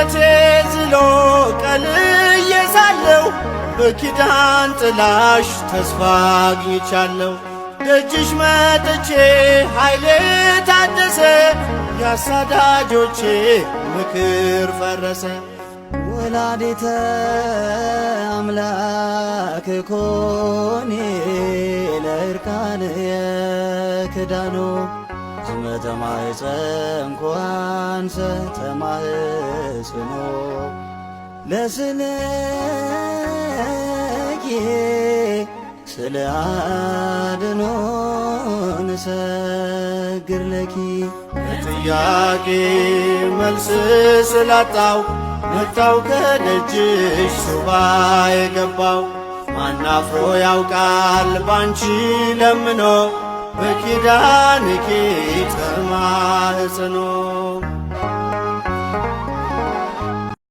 ሕይወቴ ዝሎ ቀልዬ ሳለሁ በኪዳን ጥላሽ ተስፋ አግኝቻለሁ። ደጅሽ መጥቼ ኃይሌ ታደሰ ያሳዳጆቼ ምክር ፈረሰ። ወላዲተ አምላክ ኮኔ ለእርቃንየ ክዳኑ ዝመተ ማኅፀንኩ አንሰ ተማኅፅኖ ለስልኪ ስለ አድኖ ንሰግር ለኪ። ለጥያቄ መልስ ስላጣው መጣው ከደጅሽ ሱባኤ ገባው። ማናፍሮ ያውቃል ባንቺ ለምኖ በኪዳንኪ ተማጽኖ